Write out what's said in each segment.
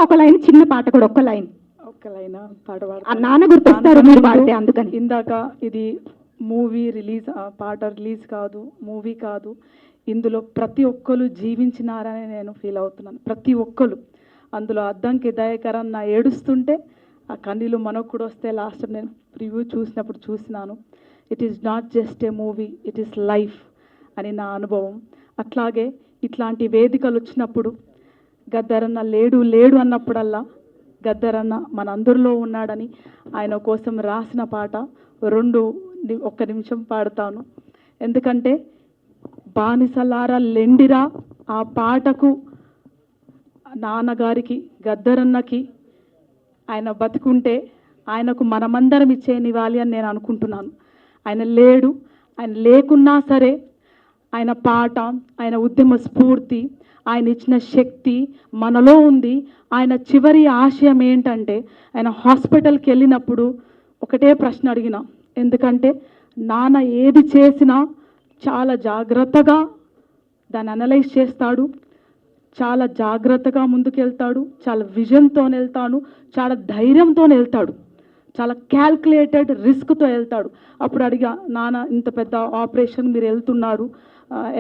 ఒక లైన్, చిన్న పాట కూడా ఒక్క లైన్. పాట నాన్న గుర్తొస్తారు మీరు పాడితే, అందుకని. ఇందాక ఇది మూవీ రిలీజ్, పాట రిలీజ్ కాదు, మూవీ కాదు, ఇందులో ప్రతి ఒక్కరు జీవించినారని నేను ఫీల్ అవుతున్నాను. ప్రతి ఒక్కరు అందులో అద్దంకి దయాకరన్ నా ఏడుస్తుంటే ఆ కన్నీళ్ళు మనకు కూడా వస్తే లాస్ట్ నేను రివ్యూ చూసినప్పుడు చూసినాను. It is not just a movie, it is life అని నా అనుభవం. అట్లాగే ఇట్లాంటి వేదికలు వచ్చినప్పుడు గద్దరన్న లేడు లేడు అన్నప్పుడల్లా గద్దరన్న మన అందరిలో ఉన్నాడని ఆయన కోసం రాసిన పాట ఒక్క నిమిషం పాడతాను. ఎందుకంటే బానిసలారా లెండిరా ఆ పాటకు నాన్నగారికి గద్దరన్నకి ఆయన బతుకుంటే ఆయనకు మనమందరం ఇచ్చేనివ్వాలి అని నేను అనుకుంటున్నాను. ఆయన లేడు, ఆయన లేకున్నా సరే ఆయన పాట, ఆయన ఉద్యమ స్ఫూర్తి, ఆయన ఇచ్చిన శక్తి మనలో ఉంది. ఆయన చివరి ఆశయం ఏంటంటే ఆయన హాస్పిటల్కి వెళ్ళినప్పుడు ఒకటే ప్రశ్న అడిగిన, ఎందుకంటే నాన్న ఏది చేసినా చాలా జాగ్రత్తగా దాన్ని అనలైజ్ చేస్తాడు, చాలా జాగ్రత్తగా ముందుకెళ్తాడు, చాలా విజన్తో వెళ్తాడు, చాలా ధైర్యంతో వెళ్తాడు, చాలా క్యాల్కులేటెడ్ రిస్క్తో వెళ్తాడు. అప్పుడు అడిగా, నాన్న ఇంత పెద్ద ఆపరేషన్ మీరు వెళ్తున్నారు,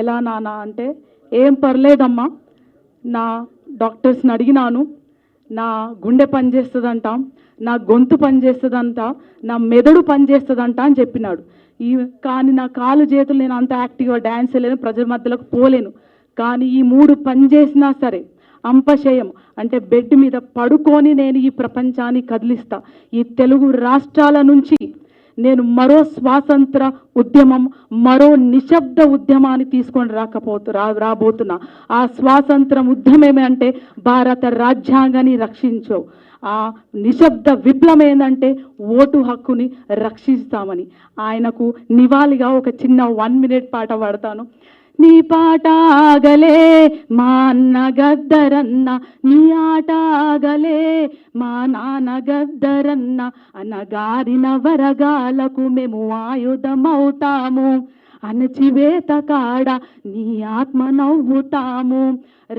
ఎలా నాన్న అంటే, ఏం పర్లేదమ్మా, నా డాక్టర్స్ని అడిగినాను, నా గుండె పనిచేస్తుందంట, నా గొంతు పనిచేస్తుందంట, నా మెదడు పనిచేస్తుందంట అని చెప్పినాడు. కానీ నా కాలు చేతులు నేను అంత యాక్టివ్గా డ్యాన్స్ చేయలేను, ప్రజల మధ్యలోకి పోలేను, కానీ ఈ 3 పనిచేసినా సరే అంపశయం అంటే బెడ్ మీద పడుకొని నేను ఈ ప్రపంచాన్ని కదిలిస్తా. ఈ తెలుగు రాష్ట్రాల నుంచి నేను మరో స్వాతంత్ర ఉద్యమం, మరో నిశ్శబ్ద ఉద్యమాన్ని తీసుకొని రాబోతున్నా. ఆ స్వాతంత్రం ఉద్యమం అంటే భారత రాజ్యాంగాన్ని రక్షించో, ఆ నిశ్శబ్ద విప్లవం ఏంటంటే ఓటు హక్కుని రక్షిస్తామని. ఆయనకు నివాళిగా ఒక చిన్న 1 minute పాట పాడతాను. నీ పాట ఆగలే మా అన్న గద్దరన్న, నీ ఆట ఆగలే మా నాన్న గద్దరన్న, అనగారిన వరగాలకు మేము ఆయుధమవుతాము, అణచివేత కాడ నీ ఆత్మ నవ్వుతాము,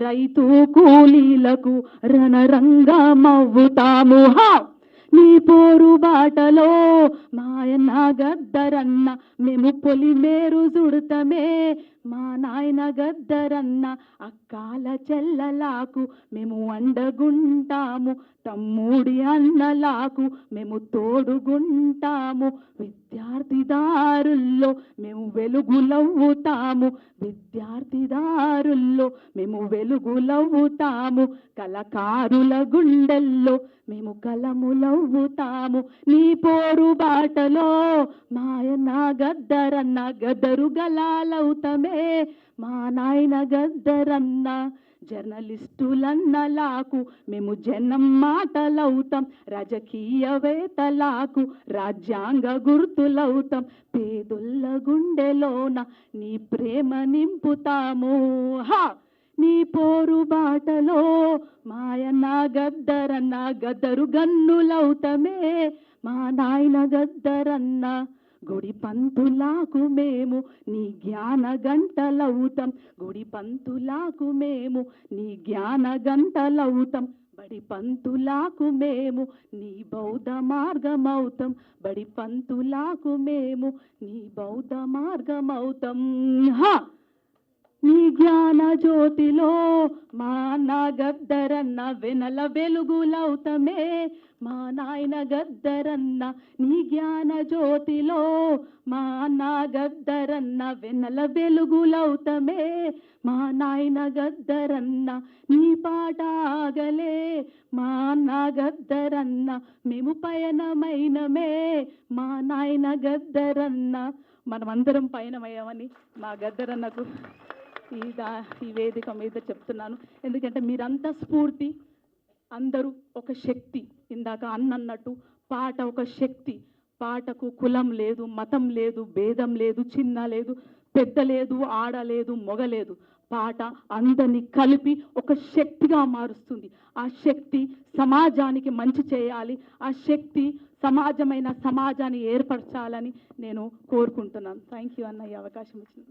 రైతు కూలీలకు రణరంగమవ్వుతాము. నీ పోరు బాటలో మాయన్న గద్దరన్న, మేము పొలిమేరు సుడతమే మా నాయన గద్దరన్న, అక్కాల చెల్లలాకు మేము అండగుంటాము, తమ్ముడి అన్నలాకు మేము తోడుగుంటాము, విద్యార్థిదారుల్లో మేము వెలుగులవ్వుతాము, విద్యార్థిదారుల్లో మేము వెలుగులవ్వుతాము, కళకారుల గుండెల్లో మేము కలములవ్వుతాము, నీ పోరు బాటలో మాయన్న గద్దరన్న, గదరు గలాలవుతమే మా నాయన గద్దరన్న, జర్నలిస్టులన్నలాకు మేము జనం మాటలవుతాం, రాజకీయవేత్తలకు రాజ్యాంగ గుర్తులవుతాం, పేదొల్ల గుండెలోన నీ ప్రేమ నింపుతాము. నీ పోరు బాటలో మాయన్న గద్దరన్న, గద్దరు గన్నులవుతమే మా నాయన గద్దరన్న, గుడి పంతులాకు మేము నీ జ్ఞాన గంటలవుతాం, గుడి పంతులాకు మేము నీ జ్ఞాన గంటలవుతాం, బడి పంతులాకు మేము నీ బౌద్ధ మార్గమవుతాం, బడి పంతులాకు మేము నీ బౌద్ధ మార్గమవుతాం. నీ జ్ఞాన జ్యోతిలో మా అన్న గద్దరన్న, వెనల వెలుగులవుతమే మా నాయన గద్దరన్న, నీ జ్ఞాన జ్యోతిలో మా అన్న గద్దరన్న, వెనల వెలుగులవుతమే మా నాయన గద్దరన్న, నీ పాట ఆగలే మా అన్న గద్దరన్న, మేము పయనమైనమే మా నాయన గద్దరన్న. మనమందరం పయనమయ్యామని మా గద్దరన్నకు ఈ వేదిక మీద చెప్తున్నాను. ఎందుకంటే మీరంతా స్ఫూర్తి, అందరూ ఒక శక్తి. ఇందాక అన్నట్టు పాట ఒక శక్తి, పాటకు కులం లేదు, మతం లేదు, భేదం లేదు, చిన్న లేదు, పెద్ద లేదు, ఆడ లేదు, మొగ లేదు. పాట అందరినీ కలిపి ఒక శక్తిగా మారుస్తుంది. ఆ శక్తి సమాజానికి మంచి చేయాలి, ఆ శక్తి సమాజాన్ని ఏర్పరచాలని నేను కోరుకుంటున్నాను. థ్యాంక్ యూ అన్న, ఈ అవకాశం ఇచ్చింది.